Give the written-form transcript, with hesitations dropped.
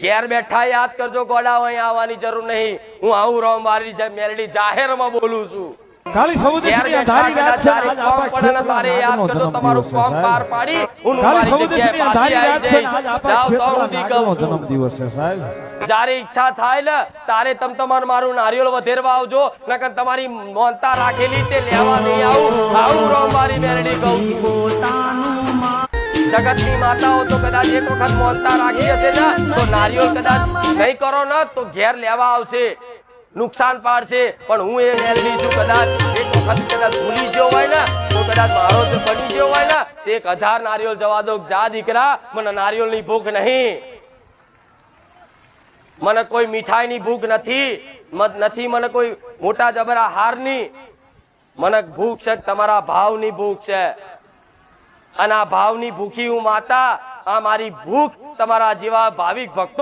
ઘેર બેઠા યાદ કરજો ગોડા, અહીં આવવાની જરૂર નહીં। હું આવું રહું, મારી મેલડી જાહેરમાં બોલું છું। કાળી સૌદેશની અંધારી રાત છે આજ આપા ખેતરમાં તારે યાદ નાગનો કરજો, જન્મ તમારું દિવસ છે કામ સાહેબ। પાર પાડી હું કાળી મારી જગ્યાએ સૌદેશની અંધારી પાછી રાત આવી છે જઈશ। આજ આપા જાઓ તો ખેતરમાં સુધી નાગનો કહું છું। જન્મ દિવસ છે સાહેબ। જ્યારે ઈચ્છા થાય ને તારે તમારું નારિયેળ વધેરવા આવજો, નકર તમારી મોનતા રાખેલી તે લેવા નહીં આવું। આવું રહો મારી મેલડી કહું છું। જગતની માતાઓ તો કદાચ એક વખત મોનતા રાખી હશે ને તો નારિયેળ કદાચ નહીં કરો ને તો ઘેર લેવા આવશે, નુકસાન પાડશે। પણ હું એ મેલડી છું, કદાચ એક વખત કદાચ ભૂલી ગયો હોય ને તો કદાચ મારો જો બની ગયો હોય ને તો 1000 નારિયેળ જવા દો। જા દીકરા, મને નારિયેળની ભૂખ નહીં, મને કોઈ મીઠાઈની ભૂખ નથી, મને કોઈ મોટા જબરા હારની, મને ભૂખ છે તમારા ભાવની ભૂખ છે। અને આ ભાવની ભૂખી હું માતા, આ મારી ભૂખ તમારા જેવા ભાવિક ભક્તો